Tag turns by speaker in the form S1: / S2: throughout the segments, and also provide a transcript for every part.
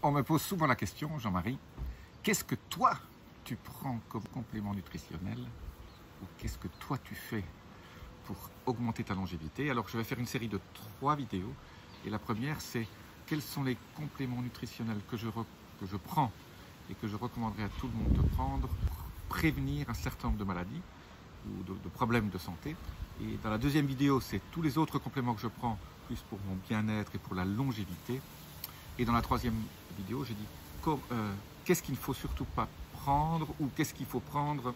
S1: On me pose souvent la question, Jean-Marie, qu'est-ce que toi tu prends comme complément nutritionnel ou qu'est-ce que toi tu fais pour augmenter ta longévité? Alors je vais faire une série de 3 vidéos et la première c'est quels sont les compléments nutritionnels que je prends et que je recommanderais à tout le monde de prendre pour prévenir un certain nombre de maladies ou de problèmes de santé. Et dans la deuxième vidéo, c'est tous les autres compléments que je prends, plus pour mon bien-être et pour la longévité. Et dans la troisième vidéo, j'ai dit qu'est-ce qu'il ne faut surtout pas prendre ou qu'est-ce qu'il faut prendre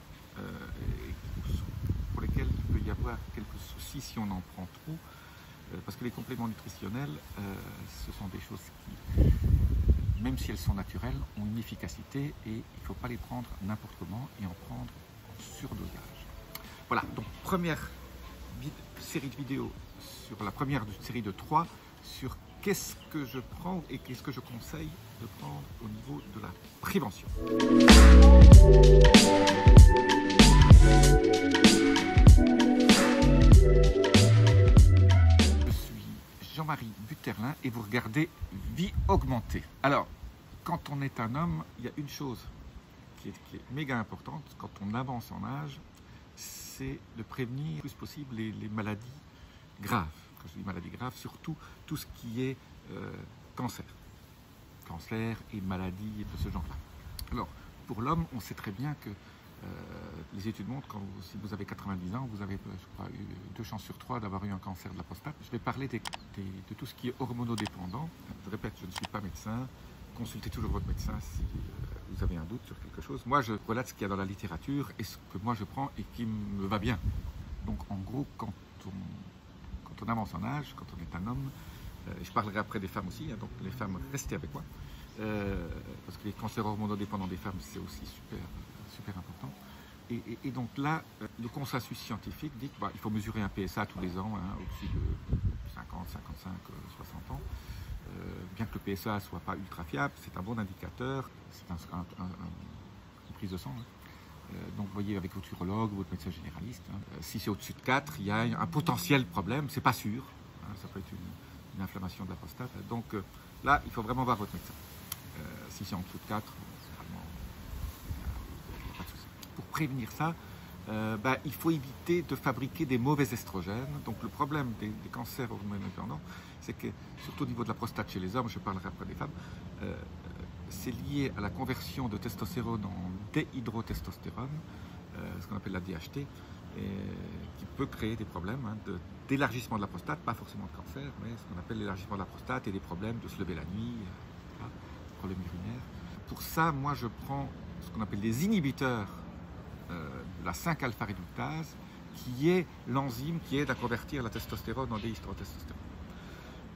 S1: pour lesquels il peut y avoir quelques soucis si on en prend trop. Parce que les compléments nutritionnels, ce sont des choses qui, même si elles sont naturelles, ont une efficacité et il ne faut pas les prendre n'importe comment et en prendre en surdosage. Voilà, donc première série de vidéos sur la première série de 3 sur qu'est-ce que je prends et qu'est-ce que je conseille de prendre au niveau de la prévention. Je suis Jean-Marie Butterlin et vous regardez Vie augmentée. Alors, quand on est un homme, il y a une chose qui est méga importante quand on avance en âge, c'est de prévenir le plus possible les maladies graves. Quand je dis maladies graves, surtout tout ce qui est cancer et maladies de ce genre-là. Alors, pour l'homme, on sait très bien que les études montrent que si vous avez 90 ans, vous avez, je crois, eu 2 chances sur 3 d'avoir eu un cancer de la prostate. Je vais parler de tout ce qui est hormonodépendant. Je répète, je ne suis pas médecin. Consultez toujours votre médecin si vous avez un doute sur quelque chose. Moi, je relate ce qu'il y a dans la littérature et ce que moi je prends et qui me va bien. Donc, en gros, quand on avance en âge, quand on est un homme, je parlerai après des femmes aussi, hein, donc les femmes, restez avec moi, parce que les cancers hormonodépendants des femmes, c'est aussi super important. Et donc là, le consensus scientifique dit qu'il faut mesurer un PSA tous les ans, hein, au-dessus de 50, 55, 60 ans. Bien que le PSA ne soit pas ultra fiable, c'est un bon indicateur, c'est une prise de sang. Hein. Donc vous voyez avec votre urologue, votre médecin généraliste, hein. Si c'est au-dessus de 4, il y a un potentiel problème, c'est pas sûr, hein, ça peut être une inflammation de la prostate. Donc là, il faut vraiment voir votre médecin. Si c'est en dessous de 4, généralement, il n'y a pas de souci. Pour prévenir ça, il faut éviter de fabriquer des mauvais estrogènes. Donc le problème des cancers hormonodépendants, c'est que, surtout au niveau de la prostate chez les hommes, je parlerai après des femmes, c'est lié à la conversion de testostérone en déhydrotestostérone, ce qu'on appelle la DHT, qui peut créer des problèmes d'élargissement de la prostate, pas forcément de cancer, mais ce qu'on appelle l'élargissement de la prostate et des problèmes de se lever la nuit, des problèmes urinaires. Pour ça, moi je prends ce qu'on appelle des inhibiteurs de la 5-alpha-réductase, qui est l'enzyme qui aide à convertir la testostérone en déhydrotestostérone.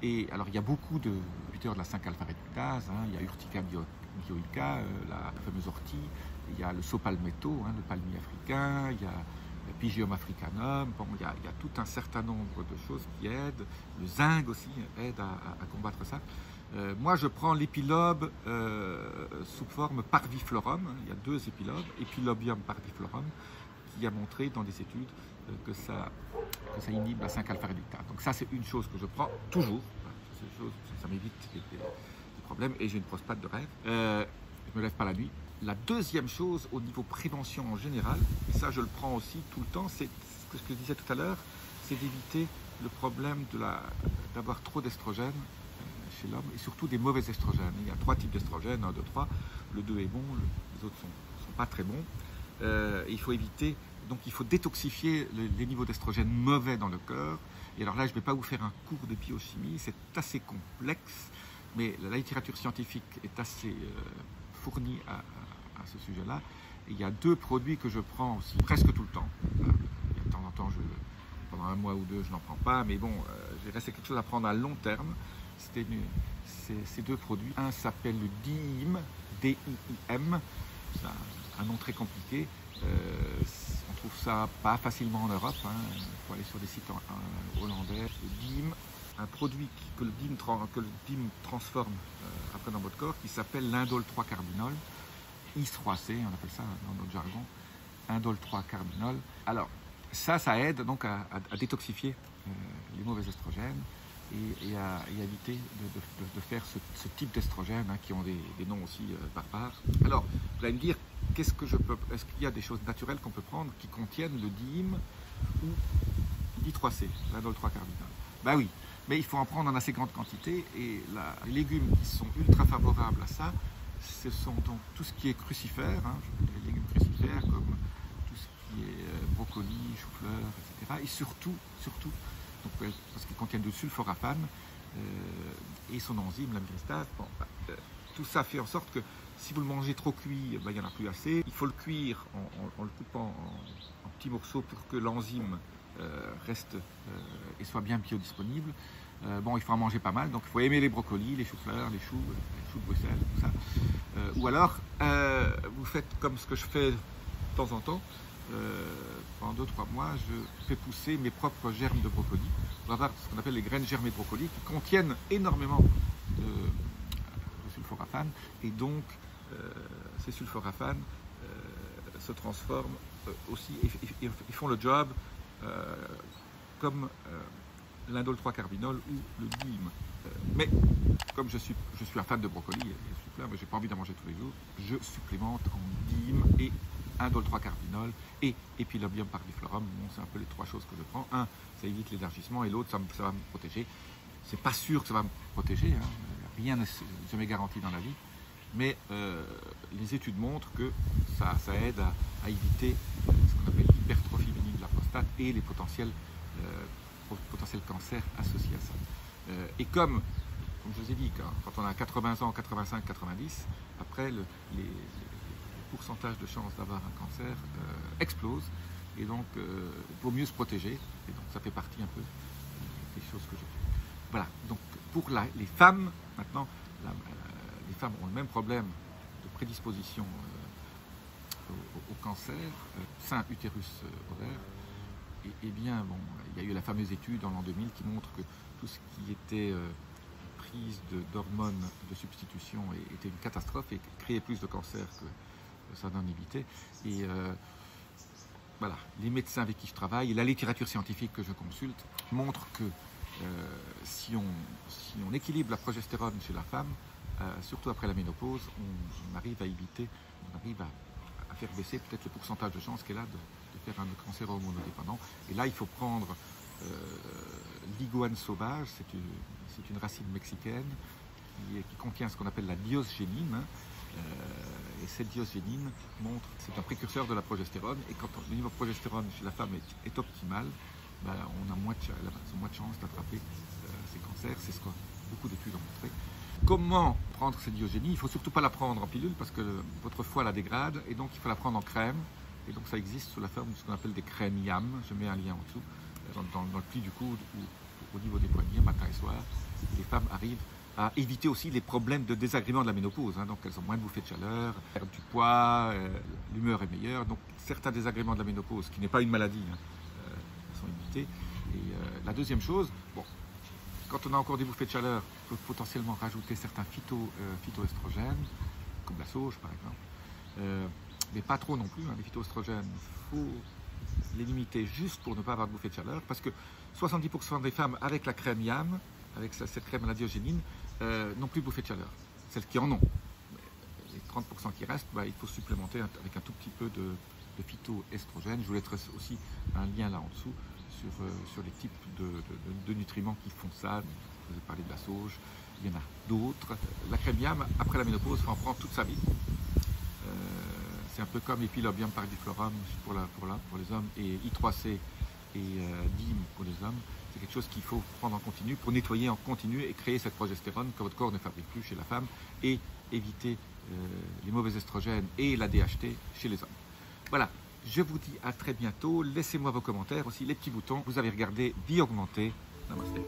S1: Et alors, il y a beaucoup d'inhibiteurs de la 5-alpha-réductase, hein. Il y a Urtica bioica, la fameuse ortie, il y a le saupalmetto, hein, le palmier africain, il y a le Pygeum africanum, bon, il y a tout un certain nombre de choses qui aident. Le zinc aussi aide à combattre ça. Moi, je prends l'épilobe sous forme parviflorum. Il y a 2 épilobes, Epilobium parviflorum, qui a montré dans des études que ça inhibe la 5-alpha-réductase. Donc ça, c'est une chose que je prends toujours. Ça m'évite des problèmes et j'ai une prostate de rêve. Je ne me lève pas la nuit. La deuxième chose, au niveau prévention en général, et ça je le prends aussi tout le temps, c'est ce que je disais tout à l'heure, c'est d'éviter le problème d'avoir trop d'estrogènes chez l'homme, et surtout des mauvais estrogènes. Il y a 3 types d'estrogènes, 1, 2, 3. Le 2 est bon, les autres sont pas très bons. Il faut éviter, donc il faut détoxifier les niveaux d'estrogènes mauvais dans le corps. Et alors là, je ne vais pas vous faire un cours de biochimie, c'est assez complexe, mais la littérature scientifique est assez fournie à ce sujet-là. Et il y a 2 produits que je prends aussi presque tout le temps. De temps en temps, pendant 1 mois ou 2, je n'en prends pas, mais bon, j'ai resté quelque chose à prendre à long terme. Ces 2 produits. Un s'appelle le DIIM, D-I-I-M, c'est un nom très compliqué. On trouve ça pas facilement en Europe, hein. Il faut aller sur des sites hollandais. Le DIIM, un produit que le DIIM transforme après dans votre corps, qui s'appelle l'indole 3-carbinol, IS3C, on appelle ça dans notre jargon, indole 3-carbinol. Alors, ça aide donc à détoxifier les mauvais estrogènes. et à éviter de faire ce type d'estrogène qui ont des noms aussi barbares. Alors, vous allez me dire, est-ce qu'il y a des choses naturelles qu'on peut prendre qui contiennent le DIM ou l'I3C, l'indole 3-carbinol? Ben oui, mais il faut en prendre en assez grande quantité, et les légumes qui sont ultra favorables à ça, ce sont donc tout ce qui est crucifère, les légumes crucifères comme tout ce qui est brocoli, chou-fleur, etc. Et surtout donc, parce qu'ils contiennent du sulforaphane et son enzyme, la myristase. Bon, tout ça fait en sorte que si vous le mangez trop cuit, il n'y en a plus assez. Il faut le cuire en le coupant en petits morceaux pour que l'enzyme reste et soit bien biodisponible. Bon, il faut en manger pas mal, donc il faut aimer les brocolis, les choux-fleurs, les choux de Bruxelles, tout ça. Ou alors, vous faites comme ce que je fais de temps en temps. Pendant 2-3 mois, je fais pousser mes propres germes de brocoli. On va avoir ce qu'on appelle les graines germées de brocoli qui contiennent énormément de sulforaphane, et donc ces sulforaphanes se transforment aussi et font le job comme l'indole 3-carbinol ou le DIM. Mais comme je suis un fan de brocoli et je suis plein, mais j'ai pas envie d'en manger tous les jours, je supplémente en DIM et indole 3-carbinol et Epilobium parviflorum. Bon, c'est un peu les trois choses que je prends. Un, ça évite l'élargissement, et l'autre, ça va me protéger. C'est pas sûr que ça va me protéger, rien n'est jamais garanti dans la vie, mais les études montrent que ça aide à éviter ce qu'on appelle l'hypertrophie bénigne de la prostate et les potentiels cancers associés à ça. Et comme je vous ai dit, quand on a 80 ans, 85, 90, après les pourcentages de chances d'avoir un cancer explose, et donc il vaut mieux se protéger, et donc ça fait partie un peu des choses que je fais. Voilà, donc pour les femmes, maintenant, les femmes ont le même problème de prédisposition au cancer, sein, utérus, ovaire. Et bien, bon, il y a eu la fameuse étude en l'an 2000 qui montre que tout ce qui était prise d'hormones de substitution était une catastrophe et créait plus de cancers que ça n'en évitait. Et voilà, les médecins avec qui je travaille et la littérature scientifique que je consulte montrent que si on équilibre la progestérone chez la femme, surtout après la ménopause, on arrive à éviter, on arrive à faire baisser peut-être le pourcentage de chances qu'elle a de faire un cancer hormonodépendant. Et là, il faut prendre l'iguane sauvage, c'est une racine mexicaine qui contient ce qu'on appelle la diosgénine. Et cette diosgénine montre que c'est un précurseur de la progestérone, et quand le niveau de progestérone chez la femme est optimal, on a moins de chances d'attraper ces cancers. C'est ce que beaucoup d'études ont montré. Comment prendre cette diosgénie? Il ne faut surtout pas la prendre en pilule parce que votre foie la dégrade, et donc il faut la prendre en crème. Et donc ça existe sous la forme de ce qu'on appelle des crèmes YAM. Je mets un lien en dessous, dans le pli du coude ou au niveau des poignets, matin et soir. Les femmes arrivent à éviter aussi les problèmes de désagrément de la ménopause. Donc elles ont moins de bouffées de chaleur, perdent du poids, l'humeur est meilleure. Donc certains désagréments de la ménopause, qui n'est pas une maladie, sont évités. Et la deuxième chose, bon, quand on a encore des bouffées de chaleur, on peut potentiellement rajouter certains phytoestrogènes, comme la sauge par exemple. Mais pas trop non plus, les phytoestrogènes, il faut les limiter juste pour ne pas avoir de bouffées de chaleur, parce que 70% des femmes avec la crème YAM, avec cette crème à la diogénine, n'ont plus de bouffées de chaleur. Celles qui en ont. Les 30% qui restent, il faut supplémenter avec un tout petit peu de phytoestrogènes. Je vous laisserai aussi un lien là en dessous sur les types de nutriments qui font ça. Je vous ai parlé de la sauge, il y en a d'autres. La crème YAM, après la ménopause, il faut en prendre toute sa vie. C'est un peu comme Epilobium parviflorum pour les hommes, et I3C et DIM pour les hommes. C'est quelque chose qu'il faut prendre en continu pour nettoyer en continu et créer cette progestérone que votre corps ne fabrique plus chez la femme, et éviter les mauvais estrogènes et la DHT chez les hommes. Voilà, je vous dis à très bientôt. Laissez-moi vos commentaires, aussi les petits boutons. Vous avez regardé Vie Augmentée. Namasté.